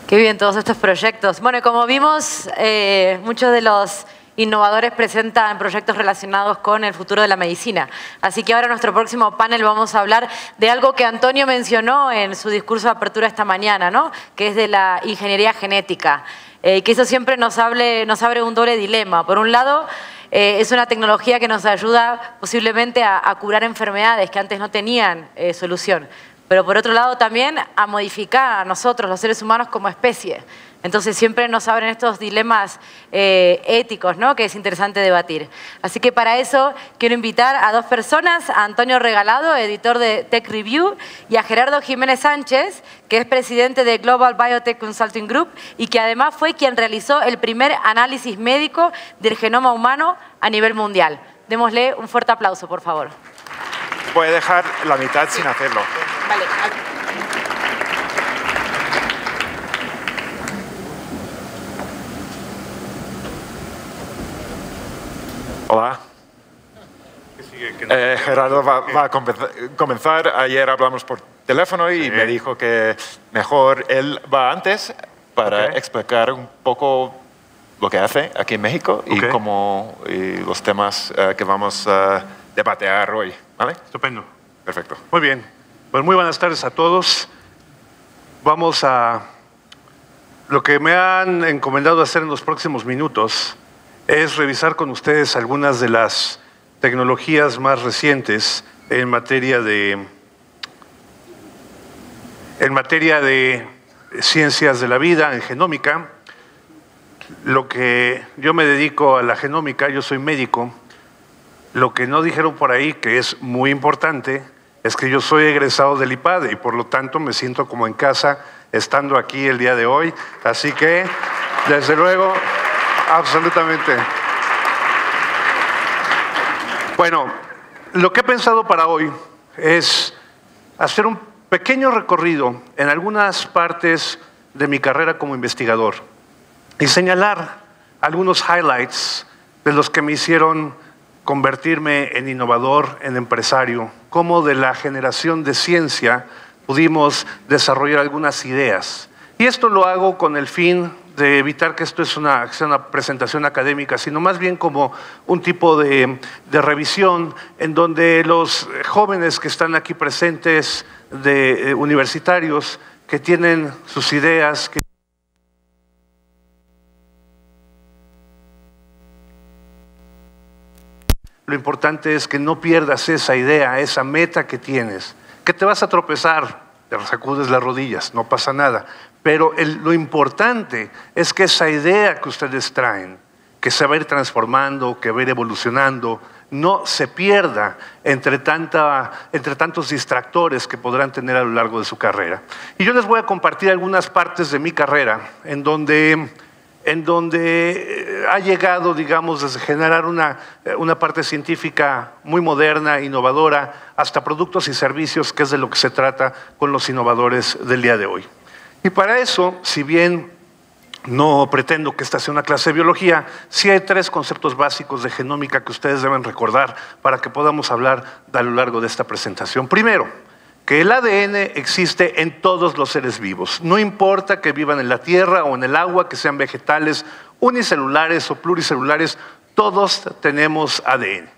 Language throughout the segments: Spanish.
Qué bien todos estos proyectos. Bueno, como vimos, muchos de los innovadores presentan proyectos relacionados con el futuro de la medicina. Así que ahora en nuestro próximo panel vamos a hablar de algo que Antonio mencionó en su discurso de apertura esta mañana, ¿no? Que es de la ingeniería genética. Que eso siempre nos abre un doble dilema. Por un lado, es una tecnología que nos ayuda posiblemente a curar enfermedades que antes no tenían solución. Pero por otro lado también a modificar a nosotros, los seres humanos, como especie. Entonces siempre nos abren estos dilemas éticos, ¿no? Que es interesante debatir. Así que para eso quiero invitar a dos personas, a Antonio Regalado, editor de Tech Review, y a Gerardo Jiménez Sánchez, que es presidente de Global Biotech Consulting Group y que además fue quien realizó el primer análisis médico del genoma humano a nivel mundial. Démosle un fuerte aplauso, por favor. Voy a dejar la mitad sin hacerlo. Vale. Hola. Gerardo va a comenzar. Ayer hablamos por teléfono y me dijo que mejor él va antes para explicar un poco lo que hace aquí en México y los temas que vamos a debatear hoy. ¿Vale? Estupendo. Perfecto. Muy bien. Pues muy buenas tardes a todos. Vamos a... Lo que me han encomendado hacer en los próximos minutos es revisar con ustedes algunas de las tecnologías más recientes en materia de ciencias de la vida, en genómica. Lo que yo me dedico a la genómica, yo soy médico. Lo que no dijeron por ahí, que es muy importante, es que yo soy egresado del IPADE y por lo tanto me siento como en casa estando aquí el día de hoy. Así que, desde luego, absolutamente. Bueno, lo que he pensado para hoy es hacer un pequeño recorrido en algunas partes de mi carrera como investigador y señalar algunos highlights de los que me hicieron convertirme en innovador, en empresario, cómo de la generación de ciencia pudimos desarrollar algunas ideas. Y esto lo hago con el fin de evitar que esto sea una presentación académica, sino más bien como un tipo de revisión en donde los jóvenes que están aquí presentes, universitarios, que tienen sus ideas, lo importante es que no pierdas esa idea, esa meta que tienes, que te vas a tropezar, te sacudes las rodillas, no pasa nada. Pero lo importante es que esa idea que ustedes traen, que se va a ir transformando, que va a ir evolucionando, no se pierda entre tantos distractores que podrán tener a lo largo de su carrera. Y yo les voy a compartir algunas partes de mi carrera en donde ha llegado, digamos, desde generar una parte científica muy moderna, innovadora, hasta productos y servicios, que es de lo que se trata con los innovadores del día de hoy. Y para eso, si bien no pretendo que esta sea una clase de biología, sí hay tres conceptos básicos de genómica que ustedes deben recordar para que podamos hablar a lo largo de esta presentación. Primero, que el ADN existe en todos los seres vivos. No importa que vivan en la tierra o en el agua, que sean vegetales, unicelulares o pluricelulares, todos tenemos ADN.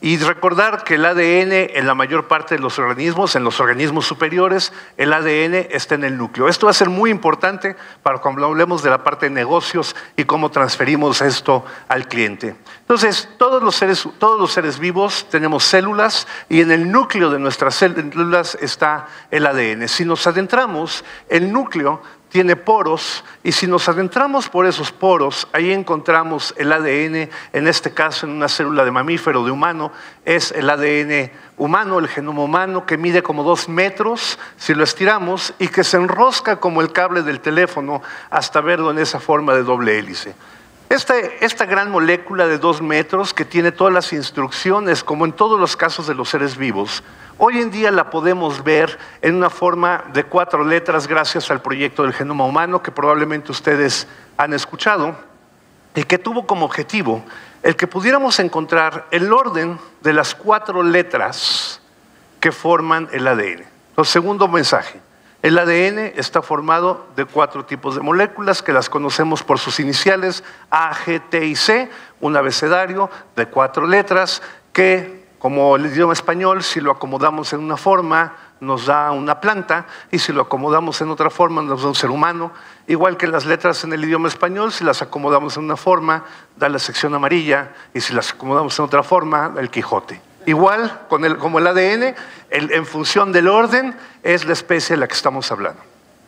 Y recordar que el ADN en la mayor parte de los organismos, en los organismos superiores, el ADN está en el núcleo. Esto va a ser muy importante para cuando hablemos de la parte de negocios y cómo transferimos esto al cliente. Entonces, todos los seres vivos tenemos células y en el núcleo de nuestras células está el ADN. Si nos adentramos, el núcleo tiene poros y si nos adentramos por esos poros, ahí encontramos el ADN, en este caso en una célula de mamífero, de humano, es el ADN humano, el genoma humano, que mide como 2 metros si lo estiramos y que se enrosca como el cable del teléfono hasta verlo en esa forma de doble hélice. Esta gran molécula de 2 metros que tiene todas las instrucciones, como en todos los casos de los seres vivos, hoy en día la podemos ver en una forma de 4 letras gracias al proyecto del genoma humano que probablemente ustedes han escuchado y que tuvo como objetivo el que pudiéramos encontrar el orden de las 4 letras que forman el ADN. Entonces, segundo mensaje, El ADN está formado de 4 tipos de moléculas que las conocemos por sus iniciales A, G, T y C, un abecedario de 4 letras que, como el idioma español, si lo acomodamos en una forma, nos da una planta, y si lo acomodamos en otra forma, nos da un ser humano. Igual que las letras en el idioma español, si las acomodamos en una forma, da la sección amarilla, y si las acomodamos en otra forma, da el Quijote. Igual, como el ADN, en función del orden, es la especie de la que estamos hablando.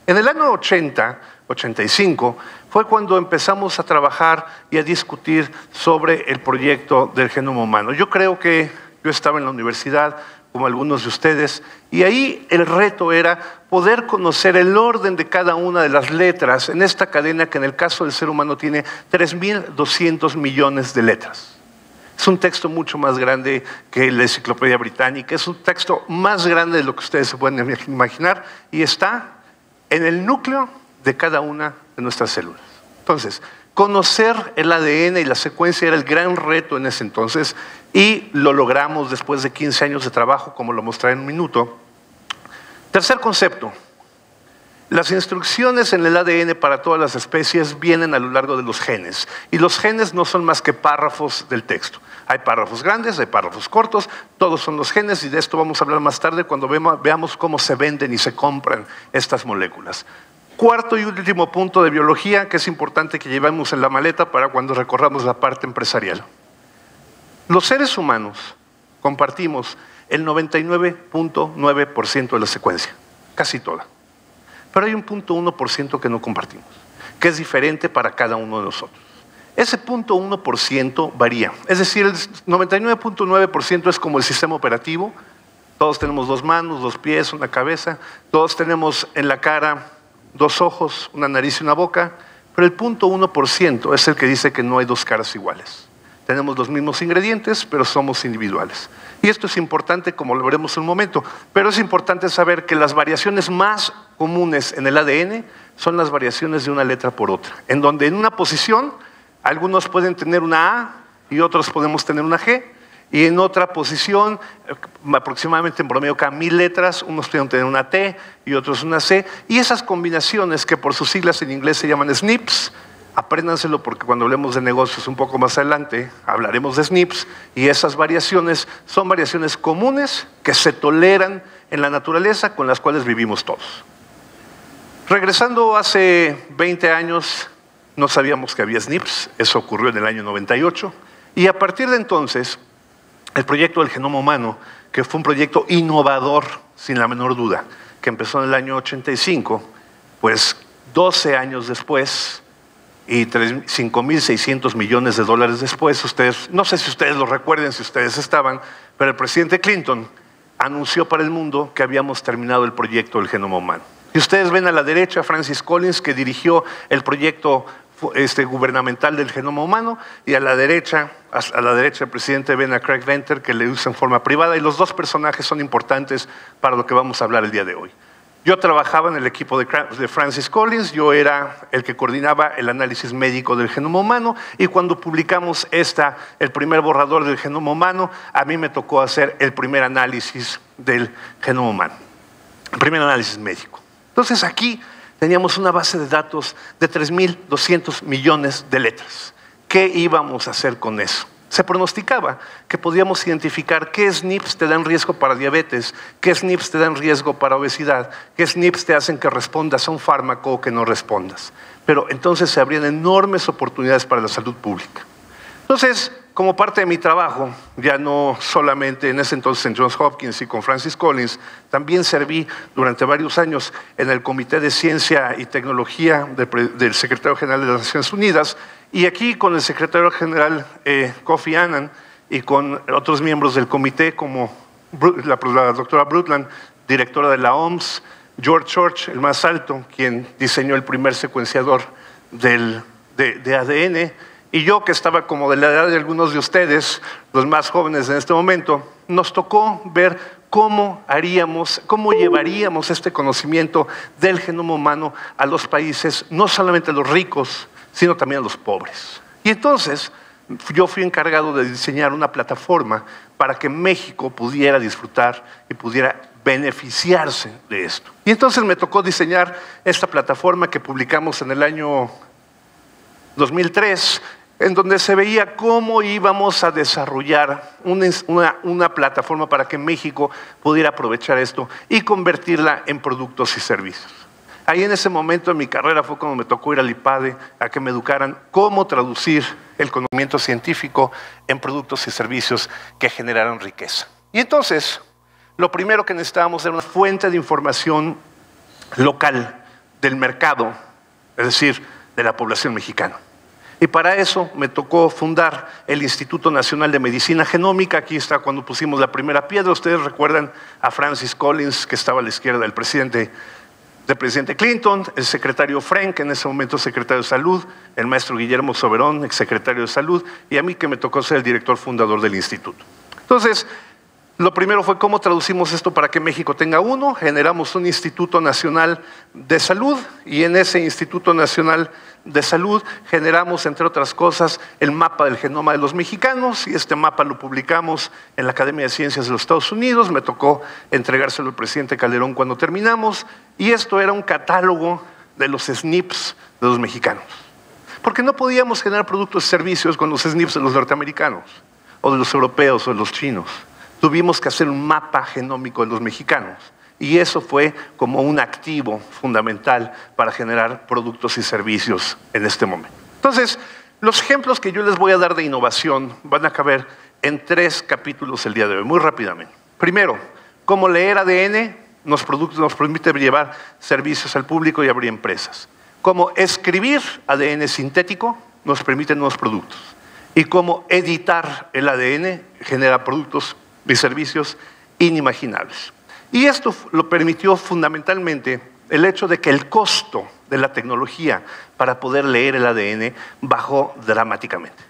En el año 80, 85, fue cuando empezamos a trabajar y a discutir sobre el proyecto del genoma humano. Yo creo que yo estaba en la universidad, como algunos de ustedes, y ahí el reto era poder conocer el orden de cada una de las letras en esta cadena que en el caso del ser humano tiene 3.200 millones de letras. Es un texto mucho más grande que la Enciclopedia Británica, es un texto más grande de lo que ustedes se pueden imaginar y está en el núcleo de cada una de nuestras células. Entonces, conocer el ADN y la secuencia era el gran reto en ese entonces y lo logramos después de 15 años de trabajo, como lo mostraré en un minuto. Tercer concepto. Las instrucciones en el ADN para todas las especies vienen a lo largo de los genes. Y los genes no son más que párrafos del texto. Hay párrafos grandes, hay párrafos cortos, todos son los genes y de esto vamos a hablar más tarde cuando veamos cómo se venden y se compran estas moléculas. Cuarto y último punto de biología que es importante que llevemos en la maleta para cuando recorramos la parte empresarial. Los seres humanos compartimos el 99.9% de la secuencia, casi toda. Pero hay un 0.1% que no compartimos, que es diferente para cada uno de nosotros. Ese 0.1% varía, es decir, el 99.9% es como el sistema operativo. Todos tenemos 2 manos, 2 pies, una cabeza, todos tenemos en la cara 2 ojos, una nariz y una boca, pero el 0.1% es el que dice que no hay 2 caras iguales. Tenemos los mismos ingredientes, pero somos individuales. Y esto es importante, como lo veremos en un momento, pero es importante saber que las variaciones más comunes en el ADN son las variaciones de una letra por otra, en donde en una posición algunos pueden tener una A y otros podemos tener una G, y en otra posición, aproximadamente en promedio cada 1000 letras, unos pueden tener una T y otros una C, y esas combinaciones que por sus siglas en inglés se llaman SNPs, apréndanselo porque cuando hablemos de negocios un poco más adelante hablaremos de SNPs, y esas variaciones son variaciones comunes que se toleran en la naturaleza con las cuales vivimos todos. Regresando hace 20 años, no sabíamos que había SNPs, eso ocurrió en el año 98, y a partir de entonces, el proyecto del genoma humano, que fue un proyecto innovador, sin la menor duda, que empezó en el año 85, pues 12 años después y 5.600 millones de dólares después, ustedes, no sé si ustedes lo recuerden, si ustedes estaban, pero el presidente Clinton anunció para el mundo que habíamos terminado el proyecto del genoma humano. Y ustedes ven a la derecha a Francis Collins, que dirigió el proyecto gubernamental del genoma humano, y a la derecha el presidente ven a Craig Venter, que le usa en forma privada, y los 2 personajes son importantes para lo que vamos a hablar el día de hoy. Yo trabajaba en el equipo de Francis Collins, yo era el que coordinaba el análisis médico del genoma humano, y cuando publicamos el primer borrador del genoma humano, a mí me tocó hacer el primer análisis del genoma humano, el primer análisis médico. Entonces aquí teníamos una base de datos de 3.200 millones de letras. ¿Qué íbamos a hacer con eso? Se pronosticaba que podíamos identificar qué SNPs te dan riesgo para diabetes, qué SNPs te dan riesgo para obesidad, qué SNPs te hacen que respondas a un fármaco o que no respondas. Pero entonces se abrían enormes oportunidades para la salud pública. Entonces, como parte de mi trabajo, ya no solamente en ese entonces en Johns Hopkins y con Francis Collins, también serví durante varios años en el Comité de Ciencia y Tecnología del Secretario General de las Naciones Unidas, y aquí con el Secretario General Kofi Annan y con otros miembros del comité como la doctora Brundtland, directora de la OMS, George Church, el más alto, quien diseñó el primer secuenciador de ADN, y yo, que estaba como de la edad de algunos de ustedes, los más jóvenes en este momento, nos tocó ver cómo llevaríamos este conocimiento del genoma humano a los países, no solamente a los ricos, sino también a los pobres. Y entonces yo fui encargado de diseñar una plataforma para que México pudiera disfrutar y pudiera beneficiarse de esto. Y entonces me tocó diseñar esta plataforma que publicamos en el año 2003, en donde se veía cómo íbamos a desarrollar una plataforma para que México pudiera aprovechar esto y convertirla en productos y servicios. Ahí en ese momento en mi carrera fue cuando me tocó ir al IPADE a que me educaran cómo traducir el conocimiento científico en productos y servicios que generaran riqueza. Y entonces, lo primero que necesitábamos era una fuente de información local del mercado, es decir, de la población mexicana. Y para eso me tocó fundar el Instituto Nacional de Medicina Genómica. Aquí está cuando pusimos la primera piedra. Ustedes recuerdan a Francis Collins, que estaba a la izquierda del presidente Clinton, el secretario Frank, en ese momento secretario de Salud, el maestro Guillermo Soberón, exsecretario de Salud, y a mí que me tocó ser el director fundador del instituto. Entonces, lo primero fue cómo traducimos esto para que México tenga uno. Generamos un Instituto Nacional de Salud y en ese Instituto Nacional de Salud generamos, entre otras cosas, el mapa del genoma de los mexicanos y este mapa lo publicamos en la Academia de Ciencias de los Estados Unidos. Me tocó entregárselo al presidente Calderón cuando terminamos y esto era un catálogo de los SNPs de los mexicanos. Porque no podíamos generar productos y servicios con los SNPs de los norteamericanos o de los europeos o de los chinos. Tuvimos que hacer un mapa genómico de los mexicanos y eso fue como un activo fundamental para generar productos y servicios en este momento. Entonces, los ejemplos que yo les voy a dar de innovación van a caber en 3 capítulos el día de hoy, muy rápidamente. Primero, cómo leer ADN nos permite llevar servicios al público y abrir empresas. Cómo escribir ADN sintético nos permite nuevos productos. Y cómo editar el ADN genera productos y servicios inimaginables. Y esto lo permitió fundamentalmente el hecho de que el costo de la tecnología para poder leer el ADN bajó dramáticamente.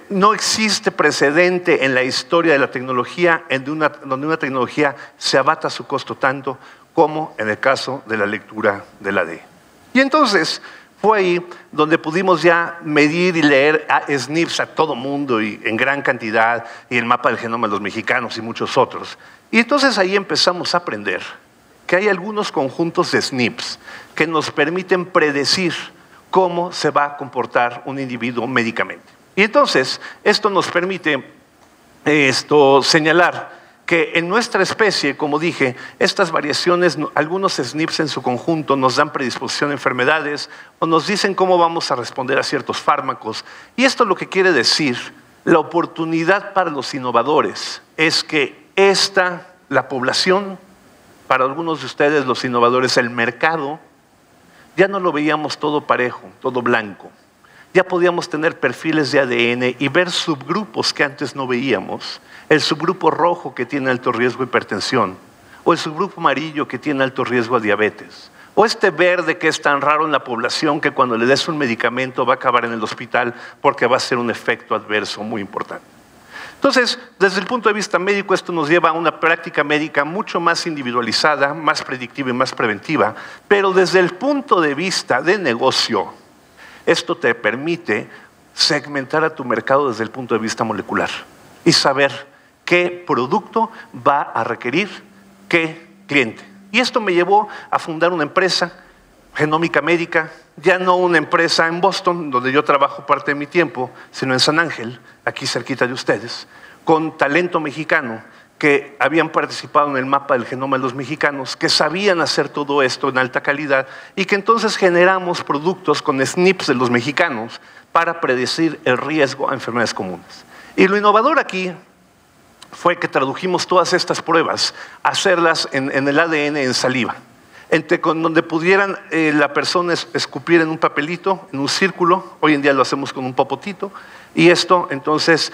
No existe precedente en la historia de la tecnología donde una tecnología se abata su costo tanto como en el caso de la lectura del ADN. Y entonces fue ahí donde pudimos ya medir y leer a SNPs a todo mundo y en gran cantidad, y el mapa del genoma de los mexicanos y muchos otros. Y entonces ahí empezamos a aprender que hay algunos conjuntos de SNPs que nos permiten predecir cómo se va a comportar un individuo médicamente. Y entonces esto nos permite señalar que en nuestra especie, como dije, estas variaciones, algunos SNPs en su conjunto nos dan predisposición a enfermedades o nos dicen cómo vamos a responder a ciertos fármacos. Y esto lo que quiere decir, la oportunidad para los innovadores es que la población, para algunos de ustedes los innovadores, el mercado, ya no lo veíamos todo parejo, todo blanco. Ya podíamos tener perfiles de ADN y ver subgrupos que antes no veíamos. El subgrupo rojo que tiene alto riesgo a hipertensión, o el subgrupo amarillo que tiene alto riesgo a diabetes, o este verde que es tan raro en la población que cuando le des un medicamento va a acabar en el hospital porque va a ser un efecto adverso muy importante. Entonces, desde el punto de vista médico, esto nos lleva a una práctica médica mucho más individualizada, más predictiva y más preventiva, pero desde el punto de vista de negocio, esto te permite segmentar a tu mercado desde el punto de vista molecular y saber qué producto va a requerir qué cliente. Y esto me llevó a fundar una empresa, Genómica Médica, ya no una empresa en Boston, donde yo trabajo parte de mi tiempo, sino en San Ángel, aquí cerquita de ustedes, con talento mexicano que habían participado en el mapa del genoma de los mexicanos, que sabían hacer todo esto en alta calidad y que entonces generamos productos con SNPs de los mexicanos para predecir el riesgo a enfermedades comunes. Y lo innovador aquí fue que tradujimos todas estas pruebas, hacerlas en el ADN en saliva, donde pudieran la persona escupir en un papelito, en un círculo. Hoy en día lo hacemos con un popotito, y esto entonces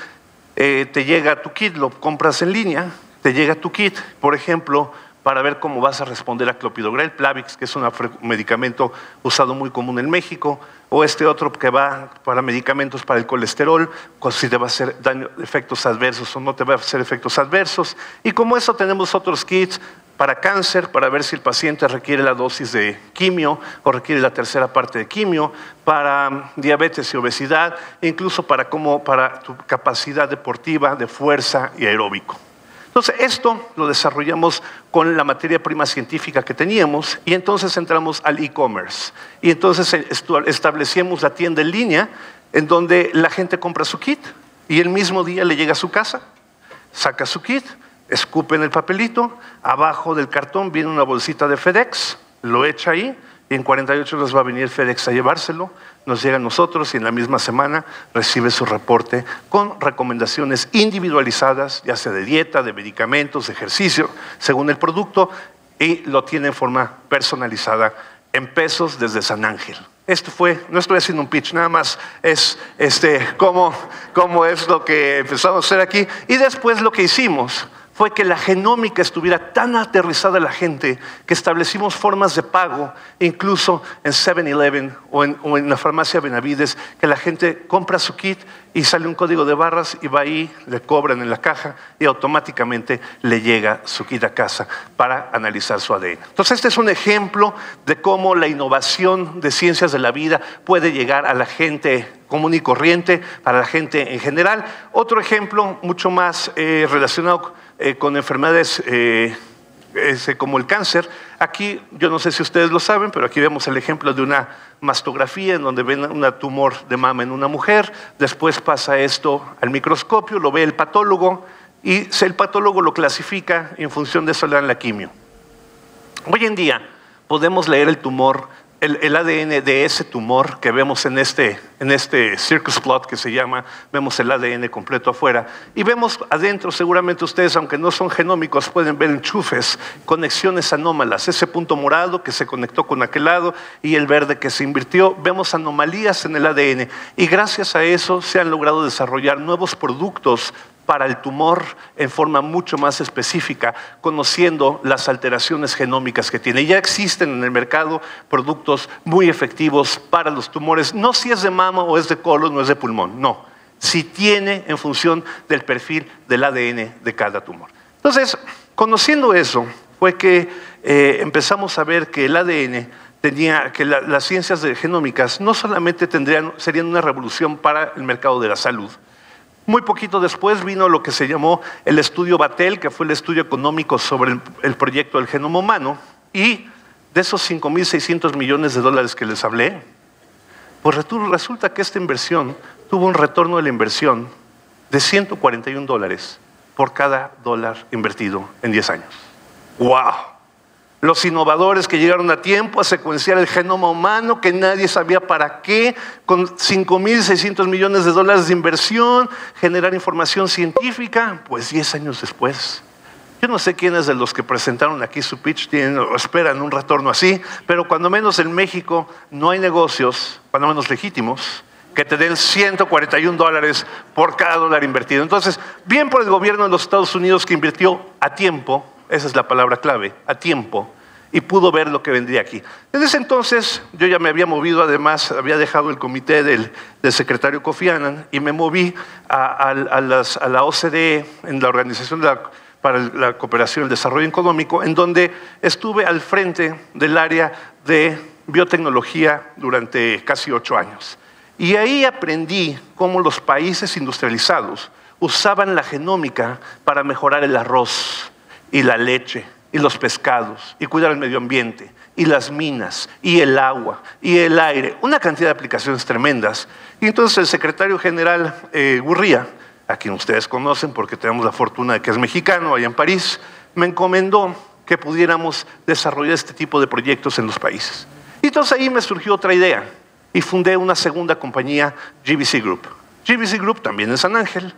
te llega a tu kit, lo compras en línea, te llega a tu kit, por ejemplo, para ver cómo vas a responder a clopidogrel, Plavix, que es un medicamento usado muy común en México, o este otro que va para medicamentos para el colesterol, si te va a hacer daño, efectos adversos o no te va a hacer efectos adversos. Y como eso tenemos otros kits para cáncer, para ver si el paciente requiere la dosis de quimio o requiere la tercera parte de quimio, para diabetes y obesidad, e incluso para tu capacidad deportiva, de fuerza y aeróbico. Entonces, esto lo desarrollamos con la materia prima científica que teníamos y entonces entramos al e-commerce. Y entonces establecimos la tienda en línea en donde la gente compra su kit y el mismo día le llega a su casa, saca su kit, escupe en el papelito, abajo del cartón viene una bolsita de FedEx, lo echa ahí y en 48 horas va a venir FedEx a llevárselo, nos llega a nosotros y en la misma semana recibe su reporte con recomendaciones individualizadas, ya sea de dieta, de medicamentos, de ejercicio, según el producto, y lo tiene en forma personalizada en pesos desde San Ángel. Esto fue, no estoy haciendo un pitch, nada más es cómo es lo que empezamos a hacer aquí. Y después lo que hicimos fue que la genómica estuviera tan aterrizada a la gente que establecimos formas de pago, incluso en 7-Eleven o en la farmacia Benavides, que la gente compra su kit y sale un código de barras y va ahí, le cobran en la caja y automáticamente le llega su kit a casa para analizar su ADN. Entonces este es un ejemplo de cómo la innovación de ciencias de la vida puede llegar a la gente común y corriente, para la gente en general. Otro ejemplo mucho más relacionado con enfermedades como el cáncer. Aquí, yo no sé si ustedes lo saben, pero aquí vemos el ejemplo de una mastografía en donde ven un tumor de mama en una mujer. Después pasa esto al microscopio, lo ve el patólogo y el patólogo lo clasifica y en función de eso le dan la quimio. Hoy en día podemos leer el tumor, el ADN de ese tumor que vemos en este circus plot que se llama, vemos el ADN completo afuera y vemos adentro, seguramente ustedes, aunque no son genómicos, pueden ver enchufes, conexiones anómalas, ese punto morado que se conectó con aquel lado y el verde que se invirtió, vemos anomalías en el ADN y gracias a eso se han logrado desarrollar nuevos productos para el tumor en forma mucho más específica, conociendo las alteraciones genómicas que tiene. Ya existen en el mercado productos muy efectivos para los tumores, no si es de mama o es de colon o es de pulmón, no, si tiene en función del perfil del ADN de cada tumor. Entonces, conociendo eso, fue que empezamos a ver que el ADN las ciencias genómicas no solamente serían una revolución para el mercado de la salud. Muy poquito después vino lo que se llamó el estudio Battelle, que fue el estudio económico sobre el proyecto del genoma humano, y de esos 5.600 millones de dólares que les hablé, pues resulta que esta inversión tuvo un retorno de la inversión de $141 por cada dólar invertido en 10 años. ¡Wow! Los innovadores que llegaron a tiempo a secuenciar el genoma humano, que nadie sabía para qué, con 5.600 millones de dólares de inversión, generar información científica, pues 10 años después. Yo no sé quiénes de los que presentaron aquí su pitch tienen o esperan un retorno así, pero cuando menos en México no hay negocios, cuando menos legítimos, que te den $141 por cada dólar invertido. Entonces, bien por el gobierno de los Estados Unidos que invirtió a tiempo, esa es la palabra clave, a tiempo, y pudo ver lo que vendría aquí. Desde ese entonces yo ya me había movido, además había dejado el comité del secretario Kofi Annan y me moví a la OCDE, en la Organización para la Cooperación y el Desarrollo Económico, en donde estuve al frente del área de biotecnología durante casi 8 años. Y ahí aprendí cómo los países industrializados usaban la genómica para mejorar el arroz y la leche y los pescados y cuidar el medio ambiente y las minas y el agua y el aire, una cantidad de aplicaciones tremendas. Y entonces el secretario general Gurría, a quien ustedes conocen porque tenemos la fortuna de que es mexicano, allá en París, me encomendó que pudiéramos desarrollar este tipo de proyectos en los países. Y entonces ahí me surgió otra idea y fundé una segunda compañía, GBC Group. GBC Group también en San Ángel.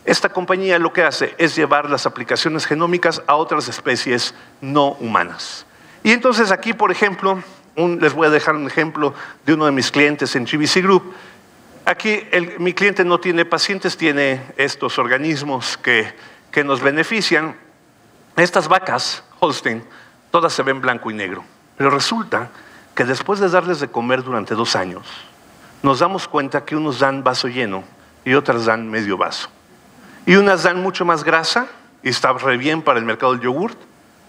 Esta compañía lo que hace es llevar las aplicaciones genómicas a otras especies no humanas. Y entonces aquí, por ejemplo, les voy a dejar un ejemplo de uno de mis clientes en GBC Group. Aquí mi cliente no tiene pacientes, tiene estos organismos que nos benefician. Estas vacas, Holstein, todas se ven blanco y negro. Pero resulta que después de darles de comer durante 2 años, nos damos cuenta que unos dan vaso lleno y otras dan medio vaso. Y unas dan mucho más grasa y está re bien para el mercado del yogurt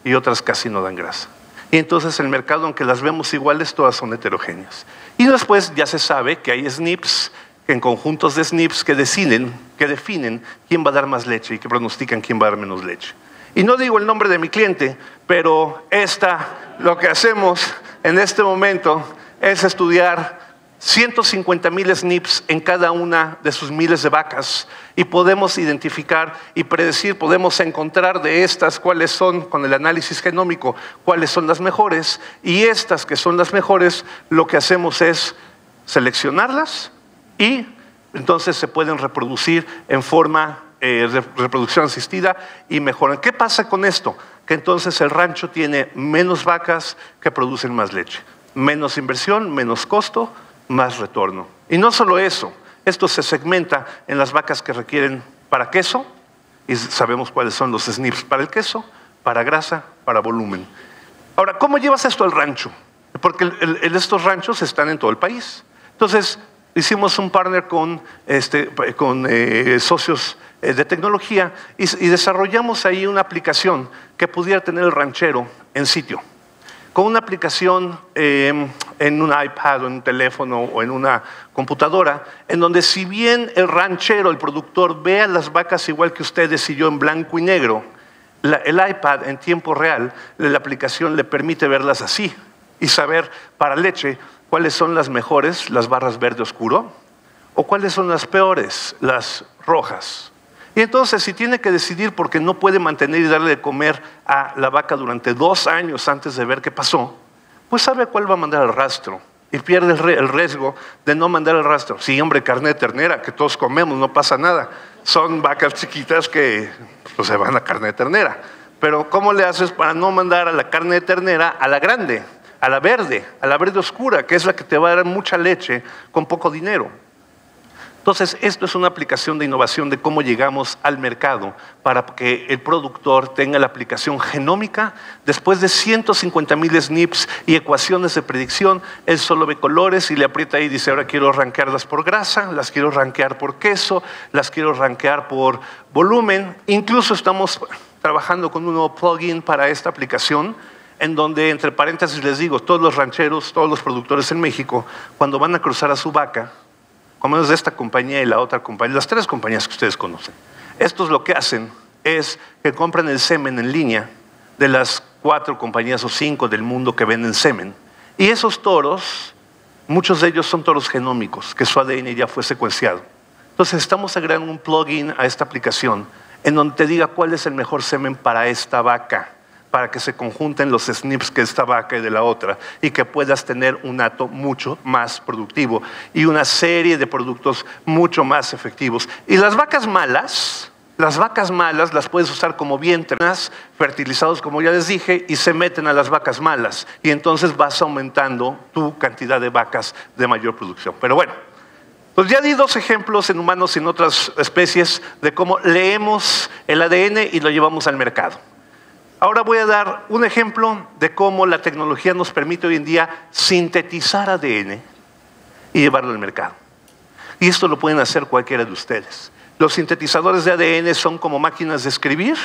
y otras casi no dan grasa. Y entonces el mercado, aunque las vemos iguales, todas son heterogéneas. Y después ya se sabe que hay SNPs, en conjuntos de SNPs que definen quién va a dar más leche y que pronostican quién va a dar menos leche. Y no digo el nombre de mi cliente, pero lo que hacemos en este momento es estudiar 150,000 SNPs en cada una de sus miles de vacas y podemos identificar y predecir, podemos encontrar de estas cuáles son, con el análisis genómico, cuáles son las mejores, y estas que son las mejores, lo que hacemos es seleccionarlas y entonces se pueden reproducir en forma de reproducción asistida y mejoran. ¿Qué pasa con esto? Que entonces el rancho tiene menos vacas que producen más leche, menos inversión, menos costo, más retorno. Y no solo eso, esto se segmenta en las vacas que requieren para queso, y sabemos cuáles son los SNPs para el queso, para grasa, para volumen. Ahora, ¿cómo llevas esto al rancho? Porque estos ranchos están en todo el país. Entonces, hicimos un partner con socios de tecnología y desarrollamos ahí una aplicación que pudiera tener el ranchero en sitio. Con una aplicación en un iPad o en un teléfono o en una computadora, en donde si bien el ranchero, el productor, ve a las vacas igual que ustedes y yo en blanco y negro, el iPad en tiempo real, la aplicación le permite verlas así y saber para leche cuáles son las mejores, las barras verde oscuro, o cuáles son las peores, las rojas. Y entonces, si tiene que decidir porque no puede mantener y darle de comer a la vaca durante 2 años antes de ver qué pasó, pues sabe cuál va a mandar al rastro y pierde el riesgo de no mandar al rastro. Sí, hombre, carne de ternera, que todos comemos, no pasa nada. Son vacas chiquitas que pues, se van a carne de ternera. Pero ¿cómo le haces para no mandar a la carne de ternera a la grande, a la verde oscura, que es la que te va a dar mucha leche con poco dinero? Entonces, esto es una aplicación de innovación de cómo llegamos al mercado para que el productor tenga la aplicación genómica. Después de 150,000 SNPs y ecuaciones de predicción, él solo ve colores y le aprieta ahí y dice, ahora quiero rankearlas por grasa, las quiero rankear por queso, las quiero rankear por volumen. Incluso estamos trabajando con un nuevo plugin para esta aplicación, en donde, entre paréntesis les digo, todos los rancheros, todos los productores en México, cuando van a cruzar a su vaca, como es de esta compañía y la otra compañía, las 3 compañías que ustedes conocen, estos lo que hacen es que compran el semen en línea de las 4 compañías o 5 del mundo que venden semen. Y esos toros, muchos de ellos son toros genómicos, que su ADN ya fue secuenciado. Entonces estamos agregando un plugin a esta aplicación en donde te diga cuál es el mejor semen para esta vaca, para que se conjunten los SNPs que esta vaca y de la otra y que puedas tener un hato mucho más productivo y una serie de productos mucho más efectivos. Y las vacas malas las puedes usar como vientres fertilizados, como ya les dije, y se meten a las vacas malas. Y entonces vas aumentando tu cantidad de vacas de mayor producción. Pero bueno, pues ya di 2 ejemplos en humanos y en otras especies de cómo leemos el ADN y lo llevamos al mercado. Ahora voy a dar un ejemplo de cómo la tecnología nos permite hoy en día sintetizar ADN y llevarlo al mercado. Y esto lo pueden hacer cualquiera de ustedes. Los sintetizadores de ADN son como máquinas de escribir,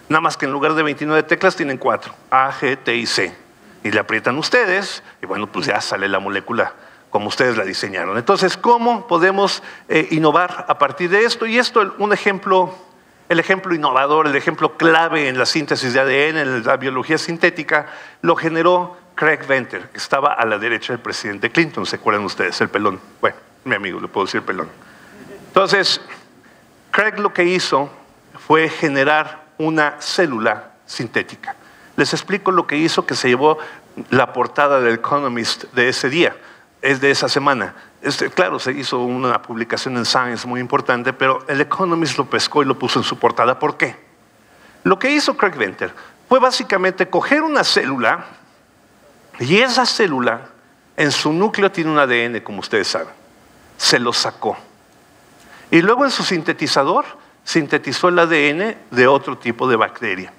nada más que en lugar de 29 teclas tienen 4, A, G, T y C. Y le aprietan ustedes y bueno, pues ya sale la molécula como ustedes la diseñaron. Entonces, ¿cómo podemos innovar a partir de esto? Y esto, un ejemplo... El ejemplo innovador, el ejemplo clave en la síntesis de ADN, en la biología sintética, lo generó Craig Venter, que estaba a la derecha del presidente Clinton, ¿se acuerdan ustedes? El pelón. Bueno, mi amigo, le puedo decir pelón. Entonces, Craig lo que hizo fue generar una célula sintética. Les explico lo que hizo, que se llevó la portada del Economist de ese día, es de esa semana. Claro, se hizo una publicación en Science muy importante, pero el Economist lo pescó y lo puso en su portada. ¿Por qué? Lo que hizo Craig Venter fue básicamente coger una célula y esa célula en su núcleo tiene un ADN, como ustedes saben. Se lo sacó. Y luego en su sintetizador sintetizó el ADN de otro tipo de bacteria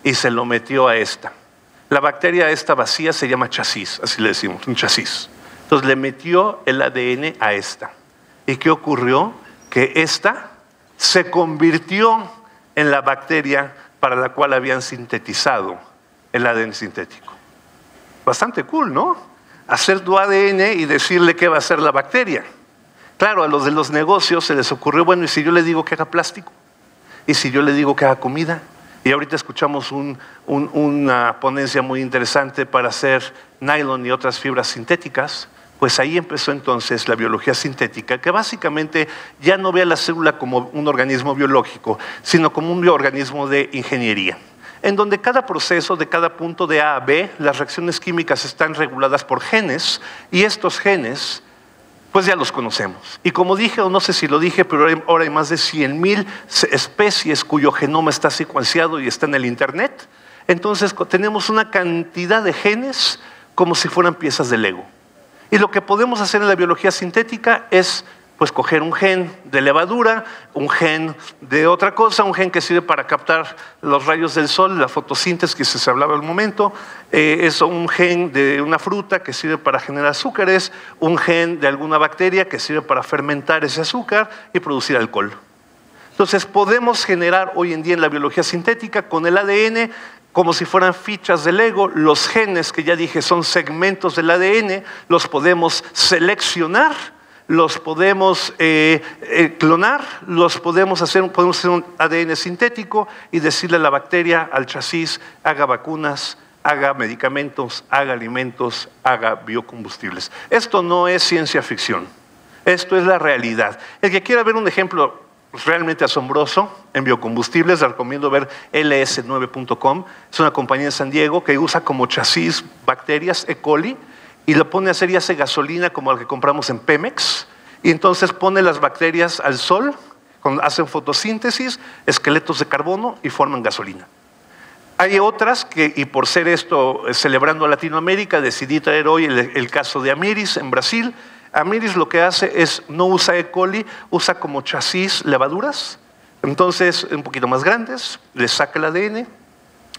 y se lo metió a esta. La bacteria esta vacía se llama chasis, así le decimos, un chasis. Entonces le metió el ADN a esta. ¿Y qué ocurrió? Que esta se convirtió en la bacteria para la cual habían sintetizado el ADN sintético. Bastante cool, ¿no? Hacer tu ADN y decirle qué va a hacer la bacteria. Claro, a los de los negocios se les ocurrió, bueno, ¿y si yo le digo que haga plástico? ¿Y si yo le digo que haga comida? Y ahorita escuchamos una ponencia muy interesante para hacer nylon y otras fibras sintéticas. Pues ahí empezó entonces la biología sintética, que básicamente ya no ve a la célula como un organismo biológico, sino como un organismo de ingeniería, en donde cada proceso de cada punto de A a B, las reacciones químicas están reguladas por genes, y estos genes pues ya los conocemos. Y como dije, o no sé si lo dije, pero ahora hay más de 100,000 especies cuyo genoma está secuenciado y está en el Internet. Entonces tenemos una cantidad de genes como si fueran piezas de Lego. Y lo que podemos hacer en la biología sintética es pues coger un gen de levadura, un gen de otra cosa, un gen que sirve para captar los rayos del sol, la fotosíntesis que se hablaba al momento, es un gen de una fruta que sirve para generar azúcares, un gen de alguna bacteria que sirve para fermentar ese azúcar y producir alcohol. Entonces podemos generar hoy en día en la biología sintética con el ADN como si fueran fichas de Lego. Los genes que ya dije son segmentos del ADN, los podemos seleccionar, los podemos clonar, podemos hacer un ADN sintético y decirle a la bacteria, al chasis, haga vacunas, haga medicamentos, haga alimentos, haga biocombustibles. Esto no es ciencia ficción, esto es la realidad. El que quiera ver un ejemplo realmente asombroso en biocombustibles, les recomiendo ver ls9.com, es una compañía en San Diego que usa como chasis bacterias E. coli, y lo pone a hacer y hace gasolina como la que compramos en Pemex, y entonces pone las bacterias al sol, hacen fotosíntesis, esqueletos de carbono y forman gasolina. Hay otras que, y por ser esto celebrando a Latinoamérica, decidí traer hoy el caso de Amiris en Brasil. Amiris lo que hace es, no usa E. coli, usa como chasis levaduras, entonces un poquito más grandes, le saca el ADN,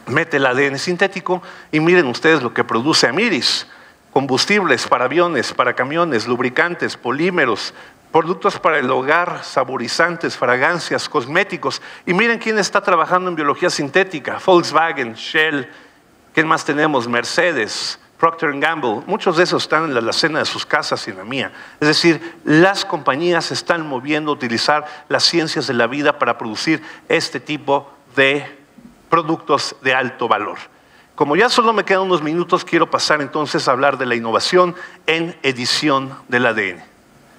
mete el ADN sintético y miren ustedes lo que produce Amiris. Combustibles para aviones, para camiones, lubricantes, polímeros, productos para el hogar, saborizantes, fragancias, cosméticos. Y miren quién está trabajando en biología sintética: Volkswagen, Shell, ¿quién más tenemos? Mercedes, Procter & Gamble. Muchos de esos están en la alacena de sus casas y en la mía. Es decir, las compañías se están moviendo a utilizar las ciencias de la vida para producir este tipo de productos de alto valor. Como ya solo me quedan unos minutos, quiero pasar entonces a hablar de la innovación en edición del ADN.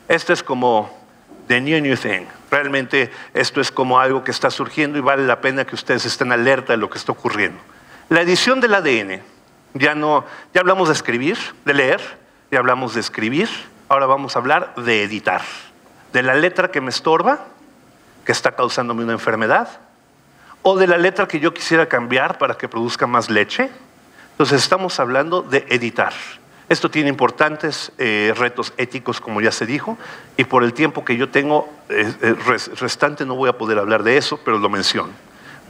Esto es como the new thing. Realmente esto es como algo que está surgiendo y vale la pena que ustedes estén alerta de lo que está ocurriendo. La edición del ADN, ya hablamos de escribir, de leer, ya hablamos de escribir, ahora vamos a hablar de editar. De la letra que me estorba, que está causándome una enfermedad, o de la letra que yo quisiera cambiar para que produzca más leche. Entonces estamos hablando de editar. Esto tiene importantes retos éticos, como ya se dijo, y por el tiempo que yo tengo restante no voy a poder hablar de eso, pero lo menciono.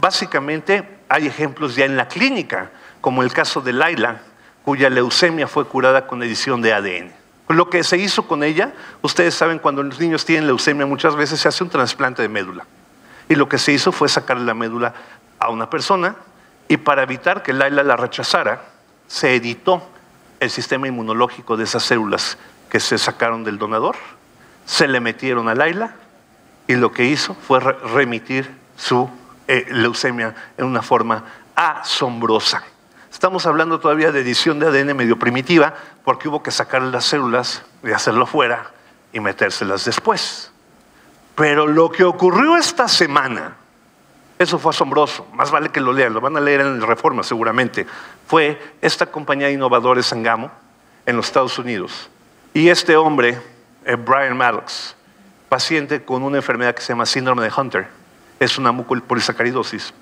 Básicamente hay ejemplos ya en la clínica, como el caso de Laila, cuya leucemia fue curada con edición de ADN. Lo que se hizo con ella, ustedes saben, cuando los niños tienen leucemia muchas veces se hace un trasplante de médula. Y lo que se hizo fue sacarle la médula a una persona, y para evitar que Laila la rechazara, se editó el sistema inmunológico de esas células que se sacaron del donador, se le metieron a Laila, y lo que hizo fue remitir su leucemia en una forma asombrosa. Estamos hablando todavía de edición de ADN medio primitiva, porque hubo que sacar las células y hacerlo fuera y metérselas después. Pero lo que ocurrió esta semana, eso fue asombroso, más vale que lo lean, lo van a leer en Reforma seguramente. Fue esta compañía de innovadores Sangamo en los Estados Unidos, y este hombre, Brian Maddox, paciente con una enfermedad que se llama síndrome de Hunter, es una mucopolisacaridosis,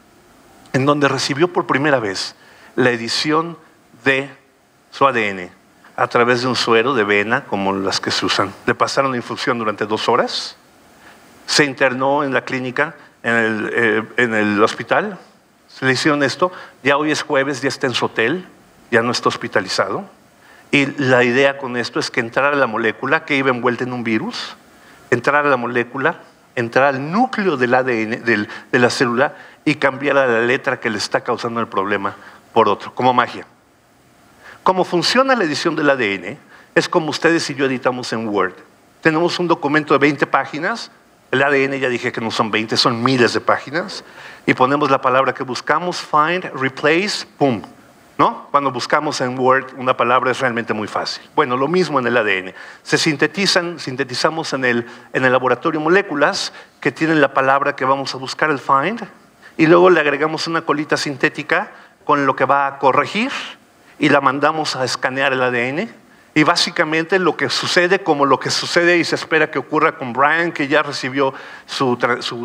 en donde recibió por primera vez la edición de su ADN a través de un suero de vena como las que se usan. Le pasaron la infusión durante 2 horas, se internó en la clínica, en el hospital, se le hicieron esto, ya hoy es jueves, ya está en su hotel, ya no está hospitalizado, y la idea con esto es que entrara la molécula que iba envuelta en un virus, entrara la molécula, entrara al núcleo del ADN de la célula y cambiara la letra que le está causando el problema por otro, como magia. Cómo funciona la edición del ADN es como ustedes y yo editamos en Word. tenemos un documento de 20 páginas. El ADN ya dije que no son 20, son miles de páginas. Y ponemos la palabra que buscamos, find, replace, pum. ¿No? Cuando buscamos en Word una palabra es realmente muy fácil. Bueno, lo mismo en el ADN. Sintetizamos en el laboratorio moléculas que tienen la palabra que vamos a buscar, el find, y luego le agregamos una colita sintética con lo que va a corregir y la mandamos a escanear el ADN. Y básicamente lo que sucede, como lo que sucede y se espera que ocurra con Brian, que ya recibió su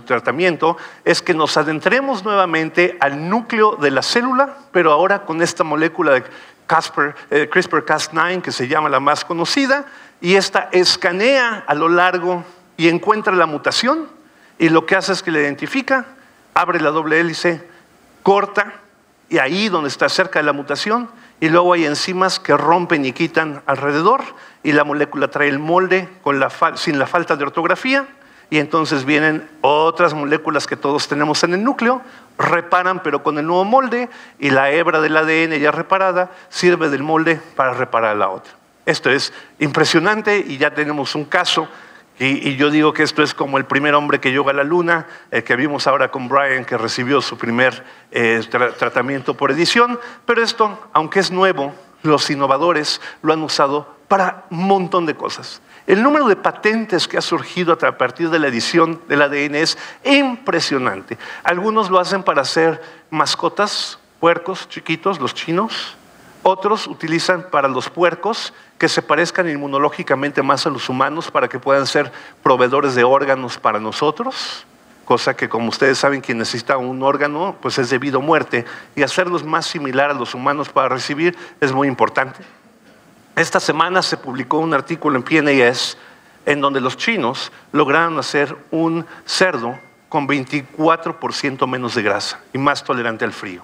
tratamiento, es que nos adentremos nuevamente al núcleo de la célula, pero ahora con esta molécula de CRISPR-Cas9, que se llama la más conocida, y esta escanea a lo largo y encuentra la mutación, y lo que hace es que la identifica, abre la doble hélice, corta, y ahí donde está cerca de la mutación, y luego hay enzimas que rompen y quitan alrededor, y la molécula trae el molde sin la falta de ortografía, y entonces vienen otras moléculas que todos tenemos en el núcleo, reparan pero con el nuevo molde, y la hebra del ADN ya reparada sirve del molde para reparar la otra. Esto es impresionante y ya tenemos un caso. Y yo digo que esto es como el primer hombre que llegó a la luna, el que vimos ahora con Brian, que recibió su primer tratamiento por edición. Pero esto, aunque es nuevo, los innovadores lo han usado para un montón de cosas. El número de patentes que ha surgido a partir de la edición del ADN es impresionante. Algunos lo hacen para hacer mascotas, puercos chiquitos, los chinos. Otros utilizan para los puercos que se parezcan inmunológicamente más a los humanos para que puedan ser proveedores de órganos para nosotros, cosa que, como ustedes saben, quien necesita un órgano pues es debido a muerte, y hacerlos más similar a los humanos para recibir es muy importante. Esta semana se publicó un artículo en PNAS en donde los chinos lograron hacer un cerdo con 24% menos de grasa y más tolerante al frío.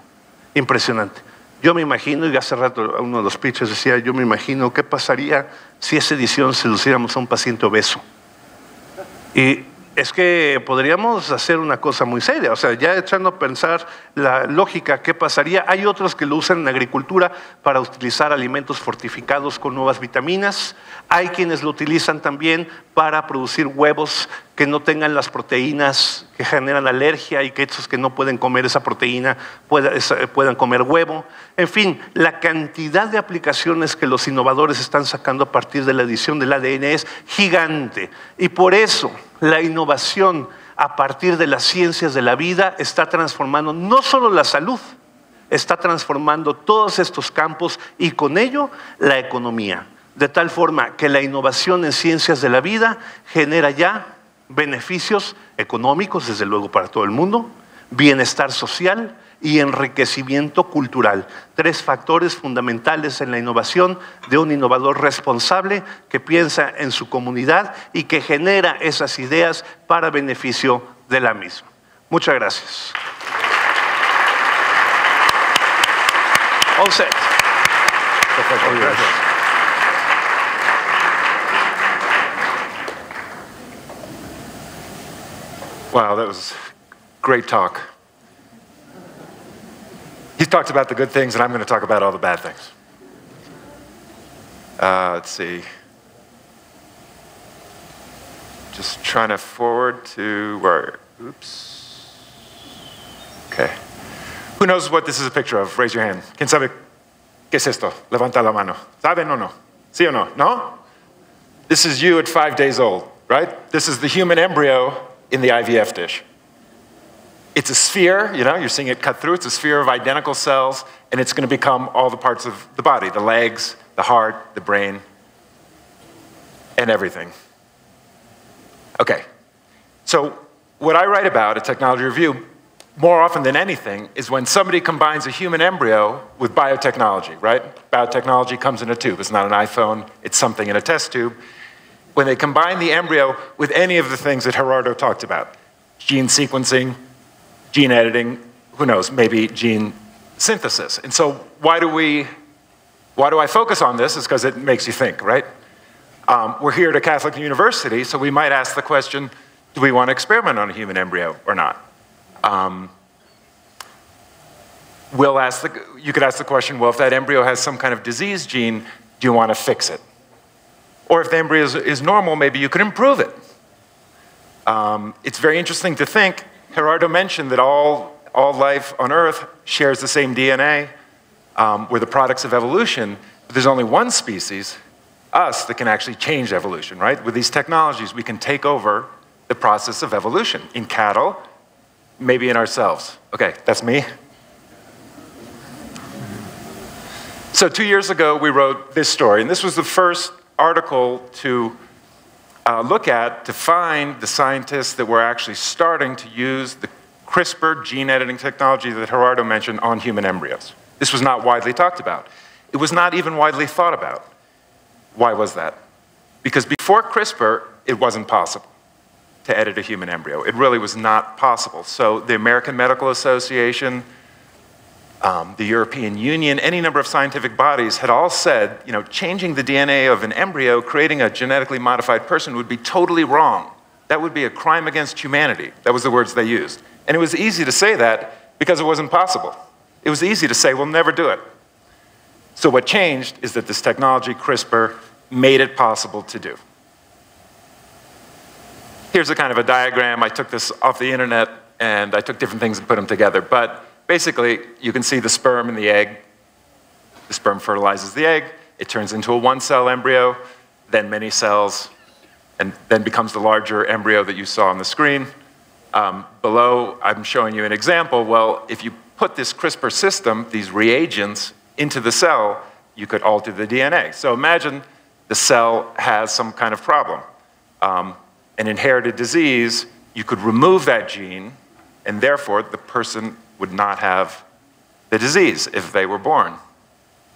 Impresionante. Yo me imagino, y hace rato uno de los pitchers decía, yo me imagino qué pasaría si esa edición se lo hiciéramos a un paciente obeso. Y es que podríamos hacer una cosa muy seria, o sea, ya echando a pensar la lógica, ¿qué pasaría? Hay otros que lo usan en agricultura para utilizar alimentos fortificados con nuevas vitaminas. Hay quienes lo utilizan también para producir huevos que no tengan las proteínas que generan alergia y que esos que no pueden comer esa proteína puedan comer huevo. En fin, la cantidad de aplicaciones que los innovadores están sacando a partir de la edición del ADN es gigante. Y por eso la innovación a partir de las ciencias de la vida está transformando no solo la salud, está transformando todos estos campos y con ello la economía. De tal forma que la innovación en ciencias de la vida genera ya beneficios económicos, desde luego para todo el mundo, bienestar social y enriquecimiento cultural. 3 factores fundamentales en la innovación de un innovador responsable que piensa en su comunidad y que genera esas ideas para beneficio de la misma. Muchas gracias. All set. Perfecto, gracias. Wow, that was great talk. He's talked about the good things, and I'm going to talk about all the bad things. Let's see. Just trying to forward to where, oops. Okay. Who knows what this is a picture of? Raise your hand. ¿Quién sabe qué es esto? Levanta la mano. ¿Saben o no? ¿Sí o no? ¿No? This is you at 5 days old, right? This is the human embryo in the IVF dish. It's a sphere, you know, you're seeing it cut through. It's a sphere of identical cells, and it's going to become all the parts of the body, the legs, the heart, the brain, and everything. Okay, so what I write about at Technology Review, more often than anything, is when somebody combines a human embryo with biotechnology, right? Biotechnology comes in a tube. It's not an iPhone, it's something in a test tube. When they combine the embryo with any of the things that Gerardo talked about, gene sequencing, gene editing, who knows, maybe gene synthesis. And so why do I focus on this? It's because it makes you think, right? We're here at a Catholic university, so we might ask the question, do we want to experiment on a human embryo or not? You could ask the question, well, if that embryo has some kind of disease gene, do you want to fix it? Or if the embryo is normal, maybe you could improve it. It's very interesting to think, Gerardo mentioned that all life on Earth shares the same DNA. We're the products of evolution, but there's only one species, us, that can actually change evolution, right? With these technologies, we can take over the process of evolution in cattle, maybe in ourselves. Okay, that's me. So 2 years ago, we wrote this story, and this was the first article to to find the scientists that were actually starting to use the CRISPR gene editing technology that Gerardo mentioned on human embryos. This was not widely talked about. It was not even widely thought about. Why was that? Because before CRISPR, it wasn't possible to edit a human embryo. It really was not possible. So the American Medical Association, the European Union, any number of scientific bodies had all said, you know, changing the DNA of an embryo, creating a genetically modified person would be totally wrong. That would be a crime against humanity. That was the words they used. And it was easy to say that because it wasn't possible. It was easy to say, we'll never do it. So what changed is that this technology, CRISPR, made it possible to do. Here's a kind of a diagram. I took this off the internet, and I took different things and put them together. But basically, you can see the sperm and the egg. The sperm fertilizes the egg. It turns into a one-cell embryo, then many cells, and then becomes the larger embryo that you saw on the screen. Below, I'm showing you an example. Well, if you put this CRISPR system, these reagents, into the cell, you could alter the DNA. So imagine the cell has some kind of problem. An inherited disease, you could remove that gene, and therefore the person would not have the disease if they were born.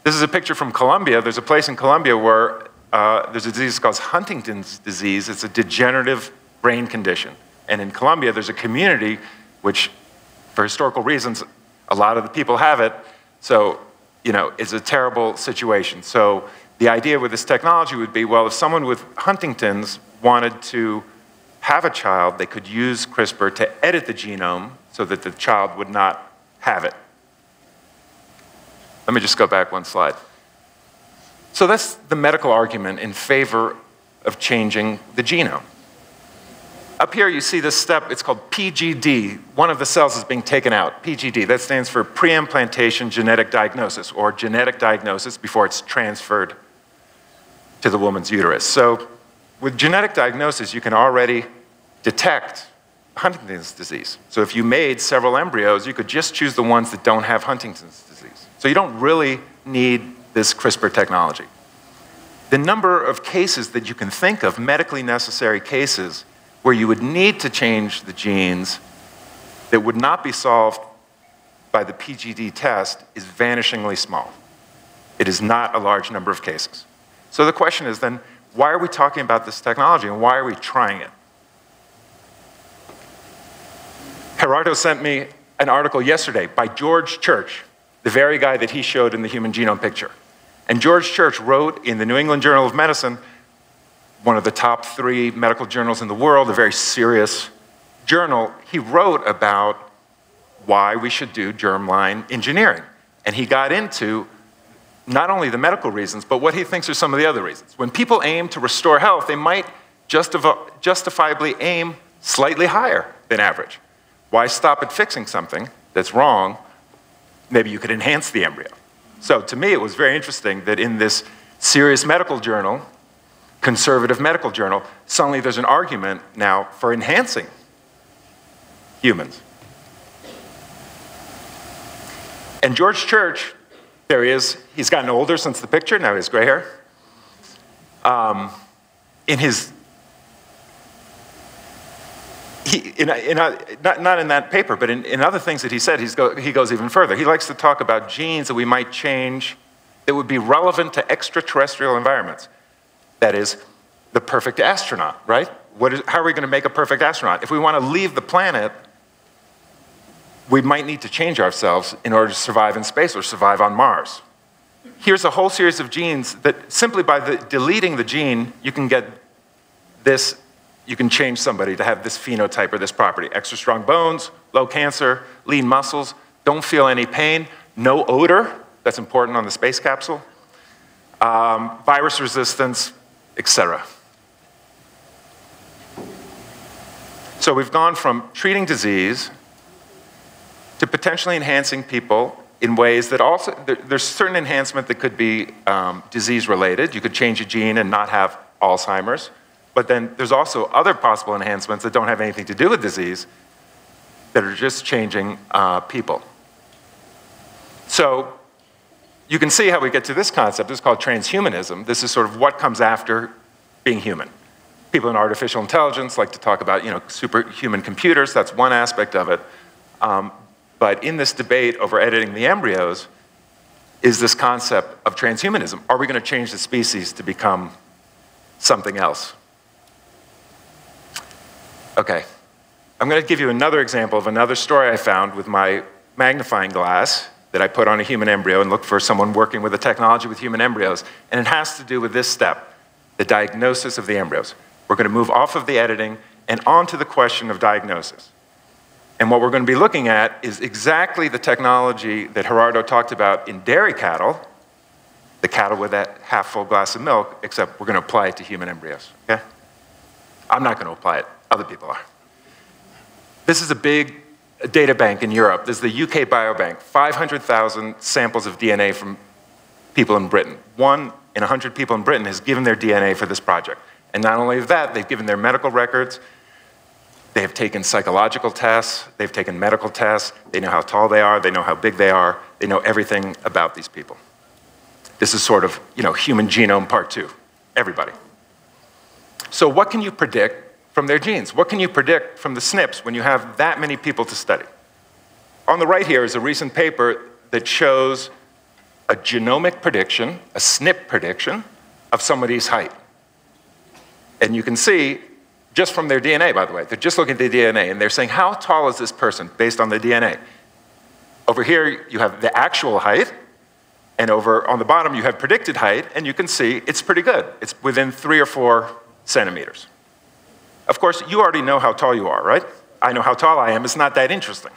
This is a picture from Colombia. There's a place in Colombia where there's a disease called Huntington's disease. It's a degenerative brain condition. And in Colombia, there's a community which, for historical reasons, a lot of the people have it. So, you know, it's a terrible situation. So the idea with this technology would be, well, if someone with Huntington's wanted to have a child, they could use CRISPR to edit the genome so that the child would not have it. Let me just go back one slide. So that's the medical argument in favor of changing the genome. Up here you see this step, it's called PGD. One of the cells is being taken out. PGD, that stands for pre-implantation genetic diagnosis, or genetic diagnosis before it's transferred to the woman's uterus. So with genetic diagnosis, you can already detect Huntington's disease. So if you made several embryos, you could just choose the ones that don't have Huntington's disease. So you don't really need this CRISPR technology. The number of cases that you can think of, medically necessary cases, where you would need to change the genes that would not be solved by the PGD test is vanishingly small. It is not a large number of cases. So the question is then, why are we talking about this technology and why are we trying it? Gerardo sent me an article yesterday by George Church, the very guy that he showed in the human genome picture. And George Church wrote in the New England Journal of Medicine, one of the top 3 medical journals in the world, a very serious journal. He wrote about why we should do germline engineering. And he got into not only the medical reasons, but what he thinks are some of the other reasons. When people aim to restore health, they might justifiably aim slightly higher than average. Why stop at fixing something that's wrong? Maybe you could enhance the embryo. So to me, it was very interesting that in this serious medical journal, conservative medical journal, suddenly there's an argument now for enhancing humans. And George Church, there he is. He's gotten older since the picture. Now he has gray hair. Not in that paper, but in other things that he said, he goes even further. He likes to talk about genes that we might change that would be relevant to extraterrestrial environments. That is, the perfect astronaut, right? How are we going to make a perfect astronaut? If we want to leave the planet, we might need to change ourselves in order to survive in space or survive on Mars. Here's a whole series of genes that simply by deleting the gene, you can get this, you can change somebody to have this phenotype or this property. Extra strong bones, low cancer, lean muscles, don't feel any pain, no odor, that's important on the space capsule, virus resistance, etc. So we've gone from treating disease to potentially enhancing people in ways that also, there's certain enhancement that could be disease-related. You could change a gene and not have Alzheimer's. But then there's also other possible enhancements that don't have anything to do with disease that are just changing people. So you can see how we get to this concept. This is called transhumanism. This is sort of what comes after being human. People in artificial intelligence like to talk about, superhuman computers. That's one aspect of it. But in this debate over editing the embryos is this concept of transhumanism. Are we going to change the species to become something else? Okay. I'm going to give you another example of another story I found with my magnifying glass that I put on a human embryo and looked for someone working with a technology with human embryos. And it has to do with this step, the diagnosis of the embryos. We're going to move off of the editing and onto the question of diagnosis. And what we're going to be looking at is exactly the technology that Gerardo talked about in dairy cattle, the cattle with that half-full glass of milk, except we're going to apply it to human embryos, okay? I'm not going to apply it. Other people are. This is a big data bank in Europe. This is the UK Biobank, 500,000 samples of DNA from people in Britain. 1 in 100 people in Britain has given their DNA for this project. And not only that, they've given their medical records. They have taken psychological tests, they've taken medical tests, they know how tall they are, they know how big they are, they know everything about these people. This is sort of, human genome part 2, everybody. So what can you predict from their genes? What can you predict from the SNPs when you have that many people to study? On the right here is a recent paper that shows a genomic prediction, a SNP prediction, of somebody's height. And you can see, just from their DNA, by the way. They're just looking at the DNA, and they're saying, how tall is this person based on the DNA? Over here, you have the actual height, and over on the bottom, you have predicted height, and you can see it's pretty good. It's within 3 or 4 centimeters. Of course, you already know how tall you are, right? I know how tall I am. It's not that interesting.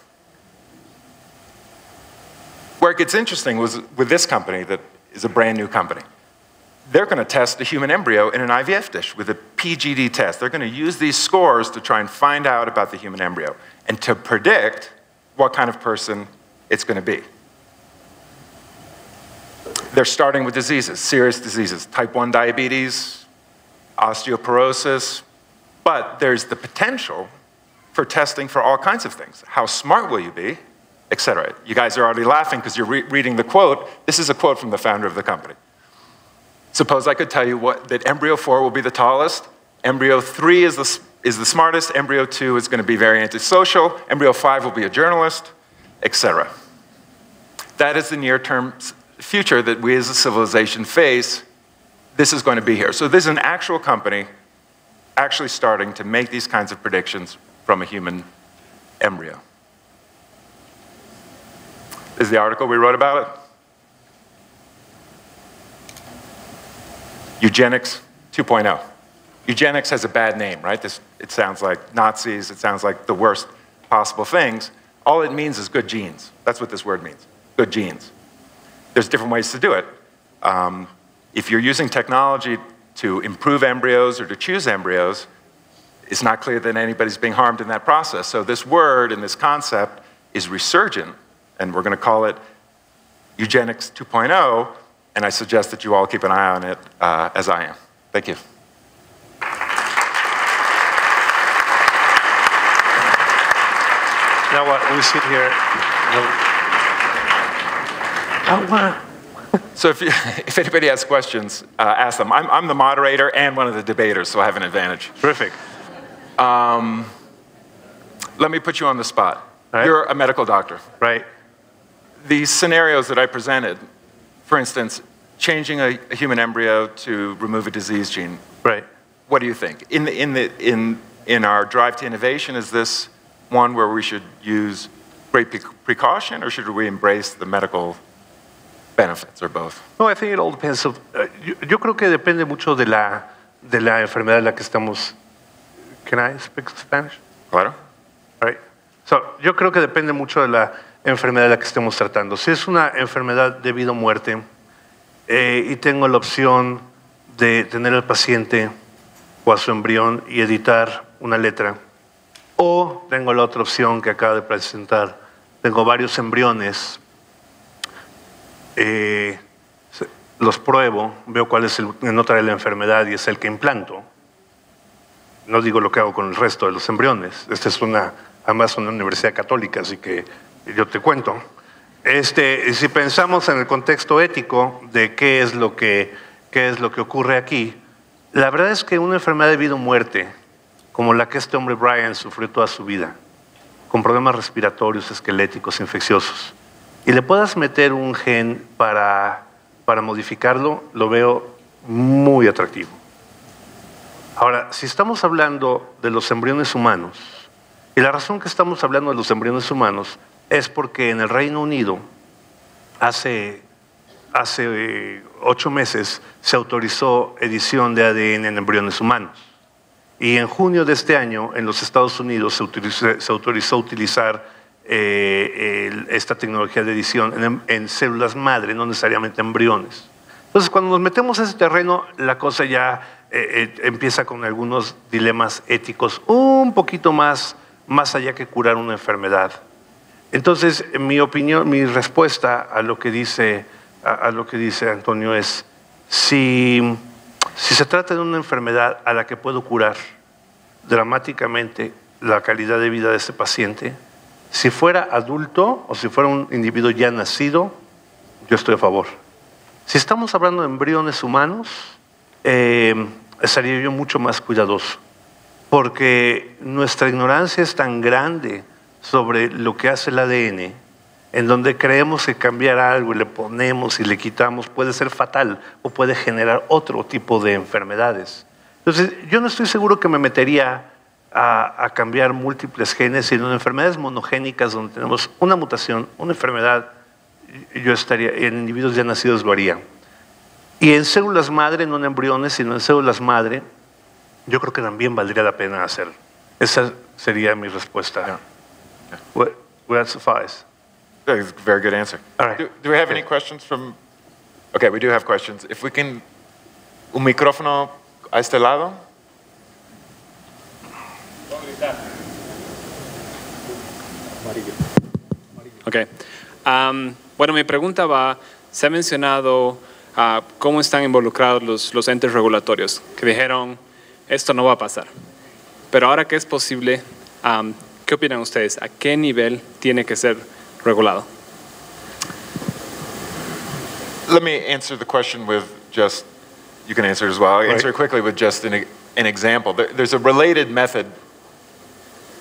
Where it gets interesting was with this company that is a brand new company. They're going to test the human embryo in an IVF dish with a PGD test. They're going to use these scores to try and find out about the human embryo and to predict what kind of person it's going to be. They're starting with diseases, serious diseases, type 1 diabetes, osteoporosis, but there's the potential for testing for all kinds of things. How smart will you be, et cetera. You guys are already laughing because you're reading the quote. This is a quote from the founder of the company. Suppose I could tell you that embryo 4 will be the tallest, embryo 3 is the smartest, embryo 2 is going to be very antisocial, embryo 5 will be a journalist, etc. That is the near-term future that we as a civilization face. This is going to be here. So this is an actual company actually starting to make these kinds of predictions from a human embryo. This is the article we wrote about it. Eugenics 2.0. Eugenics has a bad name, right? It sounds like Nazis, it sounds like the worst possible things. All it means is good genes. That's what this word means, good genes. There's different ways to do it. If you're using technology to improve embryos or to choose embryos, it's not clear that anybody's being harmed in that process. So this word and this concept is resurgent, and we're going to call it Eugenics 2.0, and I suggest that you all keep an eye on it as I am. Thank you. Now what, we sit here. So if anybody has questions, ask them. I'm the moderator and one of the debaters, so I have an advantage. Terrific. Let me put you on the spot. Right. You're a medical doctor. Right. These scenarios that I presented, for instance, changing a human embryo to remove a disease gene. Right. What do you think? In our drive to innovation, is this one where we should use great precaution, or should we embrace the medical benefits, or both? No, I think it all depends. Yo creo que depende mucho de la enfermedad en la que estamos. Can I speak Spanish? Claro. All right. So, yo creo que depende mucho de la enfermedad de la que estemos tratando. Si es una enfermedad de vida o muerte y tengo la opción de tener al paciente o a su embrión y editar una letra. O tengo la otra opción que acaba de presentar. Tengo varios embriones, los pruebo, veo cuál es el nota de la enfermedad y es el que implanto. No digo lo que hago con el resto de los embriones. Esta es además una universidad católica, así que yo te cuento. Si pensamos en el contexto ético de qué es lo que ocurre aquí, la verdad es que una enfermedad de vida o muerte, como la que este hombre Brian sufrió toda su vida, con problemas respiratorios, esqueléticos, infecciosos, y le puedas meter un gen para modificarlo, lo veo muy atractivo. Ahora, si estamos hablando de los embriones humanos, y la razón que estamos hablando de los embriones humanos es porque en el Reino Unido hace 8 meses se autorizó edición de ADN en embriones humanos. Y en junio de este año, en los Estados Unidos, se autorizó utilizar esta tecnología de edición en células madre, no necesariamente embriones. Entonces, cuando nos metemos en ese terreno, la cosa ya empieza con algunos dilemas éticos un poquito más allá que curar una enfermedad. Entonces, mi opinión, mi respuesta a lo que dice Antonio es, si se trata de una enfermedad a la que puedo curar dramáticamente la calidad de vida de ese paciente, si fuera adulto o si fuera un individuo ya nacido, yo estoy a favor. Si estamos hablando de embriones humanos, estaría yo mucho más cuidadoso, porque nuestra ignorancia es tan grande sobre lo que hace el ADN, en donde creemos que cambiar algo y le ponemos y le quitamos puede ser fatal o puede generar otro tipo de enfermedades. Entonces, yo no estoy seguro que me metería a cambiar múltiples genes, sino en enfermedades monogénicas donde tenemos una mutación, una enfermedad, yo estaría, en individuos ya nacidos lo haría. Y en células madre, no en embriones, sino en células madre, yo creo que también valdría la pena hacerlo. Esa sería mi respuesta. Yeah. Would that suffice? That's a very good answer. All right. Do we have any questions from... Okay, we do have questions. If we can... Un micrófono a este lado. Okay. Bueno, mi pregunta va, se ha mencionado cómo están involucrados los entes regulatorios, que dijeron, esto no va a pasar. Pero ahora que es posible, ¿qué opinan ustedes? ¿A qué nivel tiene que ser regulado? Let me answer the question with just... You can answer it as well. I'll answer it quickly with just an example. There's a related method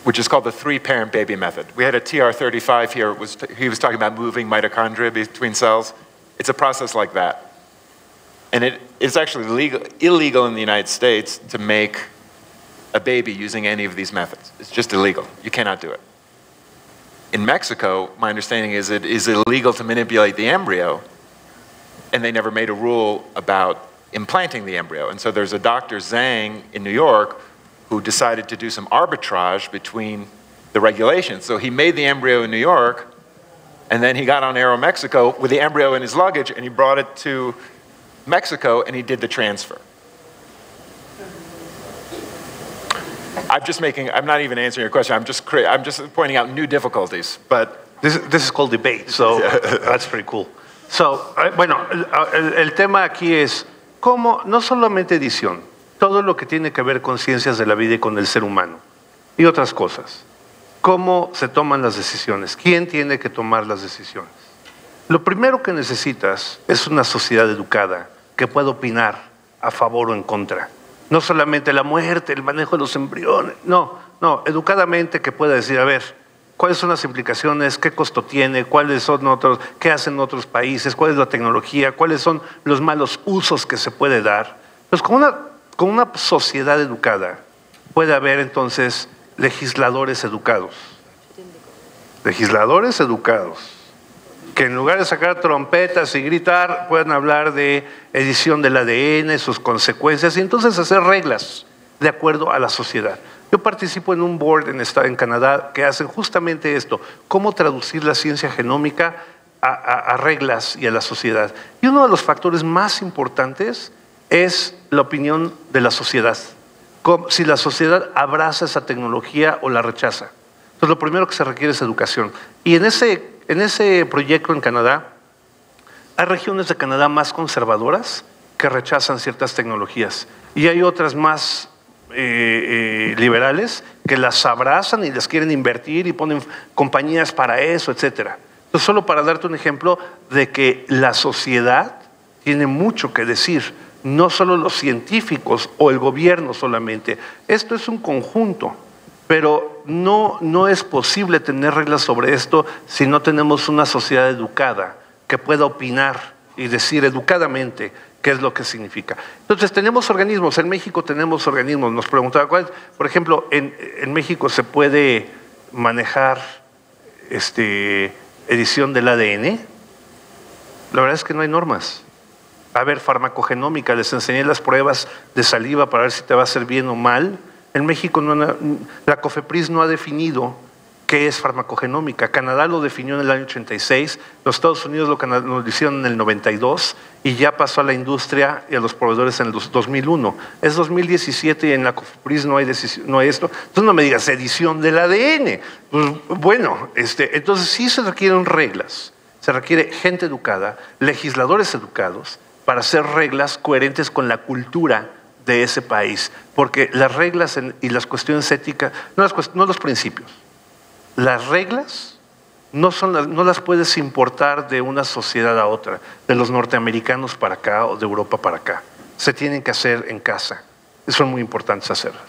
which is called the three-parent baby method. We had a TR35 here. He was talking about moving mitochondria between cells. It's a process like that. And it's actually illegal in the United States to make a baby using any of these methods. It's just illegal. You cannot do it. In Mexico, my understanding is it is illegal to manipulate the embryo, and they never made a rule about implanting the embryo. And so there's a Dr. Zhang in New York who decided to do some arbitrage between the regulations. So he made the embryo in New York, and then he got on Aeromexico with the embryo in his luggage, and he brought it to Mexico, and he did the transfer. I'm not even answering your question. I'm just pointing out new difficulties. But this is called debate, so that's pretty cool. So, bueno, el tema aquí es cómo, no solamente edición, todo lo que tiene que ver con ciencias de la vida y con el ser humano y otras cosas. ¿Cómo se toman las decisiones? ¿Quién tiene que tomar las decisiones? Lo primero que necesitas es una sociedad educada que pueda opinar a favor o en contra. No solamente la muerte, el manejo de los embriones, no, educadamente que pueda decir, a ver, ¿cuáles son las implicaciones? ¿Qué costo tiene? ¿Cuáles son otros? ¿Qué hacen otros países? ¿Cuál es la tecnología? ¿Cuáles son los malos usos que se puede dar? Pues con una sociedad educada puede haber entonces legisladores educados. Legisladores educados, que en lugar de sacar trompetas y gritar, puedan hablar de edición del ADN, sus consecuencias, y entonces hacer reglas de acuerdo a la sociedad. Yo participo en un board en Canadá que hacen justamente esto, cómo traducir la ciencia genómica a reglas y a la sociedad. Y uno de los factores más importantes es la opinión de la sociedad. Si la sociedad abraza esa tecnología o la rechaza. Entonces, lo primero que se requiere es educación. Y en ese proyecto en Canadá, hay regiones de Canadá más conservadoras que rechazan ciertas tecnologías. Y hay otras más liberales que las abrazan y les quieren invertir y ponen compañías para eso, etcétera. Entonces, solo para darte un ejemplo de que la sociedad tiene mucho que decir, no solo los científicos o el gobierno solamente. Esto es un conjunto, pero no es posible tener reglas sobre esto si no tenemos una sociedad educada que pueda opinar y decir educadamente qué es lo que significa. Entonces, tenemos organismos, en México tenemos organismos, nos preguntaba cuál, por ejemplo, en México se puede manejar edición del ADN. La verdad es que no hay normas. A ver, farmacogenómica, les enseñé las pruebas de saliva para ver si te va a hacer bien o mal. En México la COFEPRIS no ha definido qué es farmacogenómica. Canadá lo definió en el año 86, los Estados Unidos lo hicieron en el 92 y ya pasó a la industria y a los proveedores en el 2001. Es 2017 y en la COFEPRIS no hay esto. Entonces no me digas edición del ADN. Pues, bueno, entonces sí se requieren reglas, se requiere gente educada, legisladores educados, para hacer reglas coherentes con la cultura de ese país. Porque las reglas y las cuestiones éticas, no los principios, las reglas no las puedes importar de una sociedad a otra, de los norteamericanos para acá o de Europa para acá. Se tienen que hacer en casa. Son muy importantes hacerlas.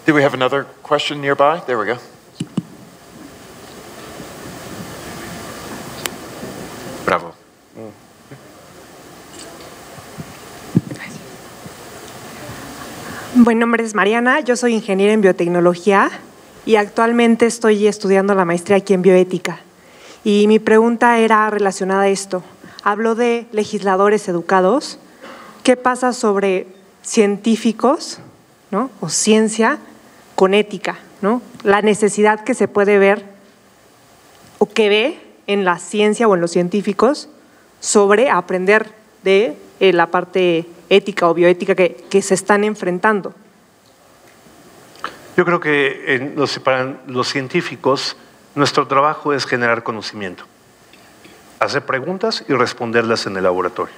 Do we have another question nearby? There we go. Bravo. Mi nombre es Mariana, yo soy ingeniera en biotecnología y actualmente estoy estudiando la maestría aquí en bioética. Y mi pregunta era relacionada a esto. Hablo de legisladores educados. ¿Qué pasa sobre científicos, ¿no? o ciencia con ética? ¿no? La necesidad que se puede ver o que ve en la ciencia o en los científicos sobre aprender de la parte ética o bioética que se están enfrentando. Yo creo que para los científicos nuestro trabajo es generar conocimiento, hacer preguntas y responderlas en el laboratorio.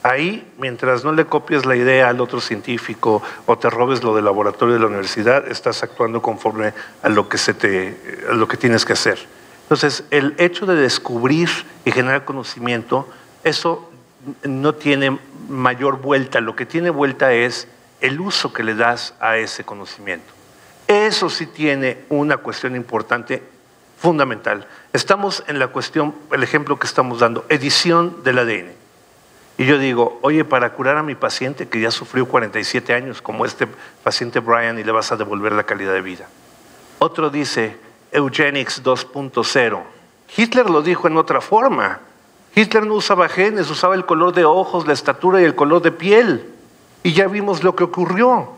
Ahí, mientras no le copies la idea al otro científico o te robes lo del laboratorio de la universidad, estás actuando conforme a lo que tienes que hacer. Entonces, el hecho de descubrir y generar conocimiento, eso no tiene mayor vuelta. Lo que tiene vuelta es el uso que le das a ese conocimiento. Eso sí tiene una cuestión importante, fundamental. Estamos en la cuestión, el ejemplo que estamos dando, edición del ADN. Y yo digo, oye, para curar a mi paciente que ya sufrió 47 años, como este paciente Brian, y le vas a devolver la calidad de vida. Otro dice, Eugenics 2.0. Hitler lo dijo en otra forma. Hitler no usaba genes, usaba el color de ojos, la estatura y el color de piel. Y ya vimos lo que ocurrió.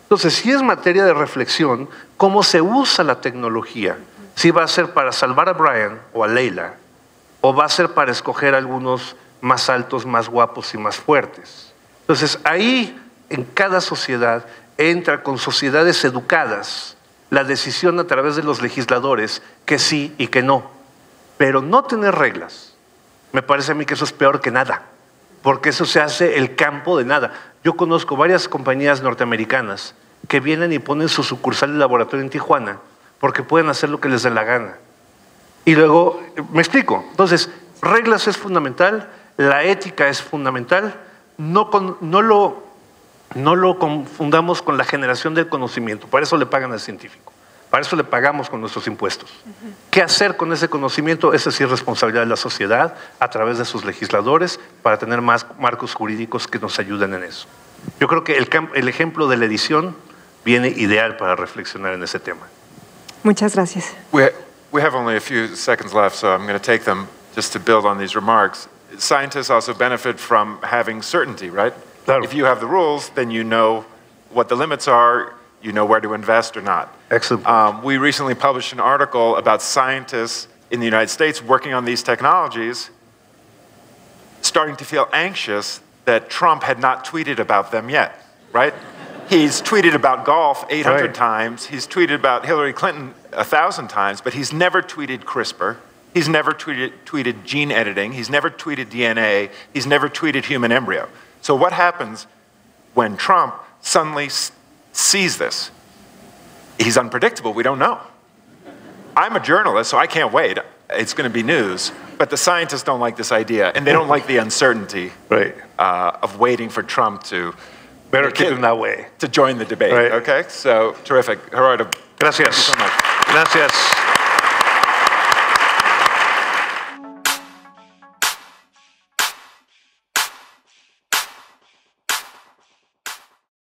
Entonces, si es materia de reflexión, cómo se usa la tecnología. Si va a ser para salvar a Brian o a Leila, o va a ser para escoger a algunos más altos, más guapos y más fuertes. Entonces, ahí, en cada sociedad, entra con sociedades educadas la decisión a través de los legisladores que sí y que no. Pero no tener reglas. Me parece a mí que eso es peor que nada, porque eso se hace el campo de nada. Yo conozco varias compañías norteamericanas que vienen y ponen su sucursal de laboratorio en Tijuana porque pueden hacer lo que les dé la gana. Y luego, me explico, entonces, reglas es fundamental, la ética es fundamental, no lo confundamos con la generación del conocimiento, para eso le pagan al científico. Para eso le pagamos con nuestros impuestos. ¿Qué hacer con ese conocimiento? Esa sí es responsabilidad de la sociedad a través de sus legisladores para tener más marcos jurídicos que nos ayuden en eso. Yo creo que el ejemplo de la edición viene ideal para reflexionar en ese tema. Muchas gracias. We have only a few seconds left, so I'm going to take them just to build on these remarks. Scientists also benefit from having certainty, right? Claro. If you have the rules, then you know what the limits are, you know where to invest or not. Excellent. We recently published an article about scientists in the United States working on these technologies starting to feel anxious that Trump had not tweeted about them yet, right? He's tweeted about golf 800 times. He's tweeted about Hillary Clinton 1,000 times, but he's never tweeted CRISPR. He's never tweeted gene editing. He's never tweeted DNA. He's never tweeted human embryo. So what happens when Trump suddenly sees this? He's unpredictable. We don't know. I'm a journalist, so I can't wait. It's going to be news. But the scientists don't like this idea, and they don't like the uncertainty of waiting for Trump to better keep him that way to join the debate. Okay, so terrific, Gerardo. Gracias. Thank you so much. Gracias.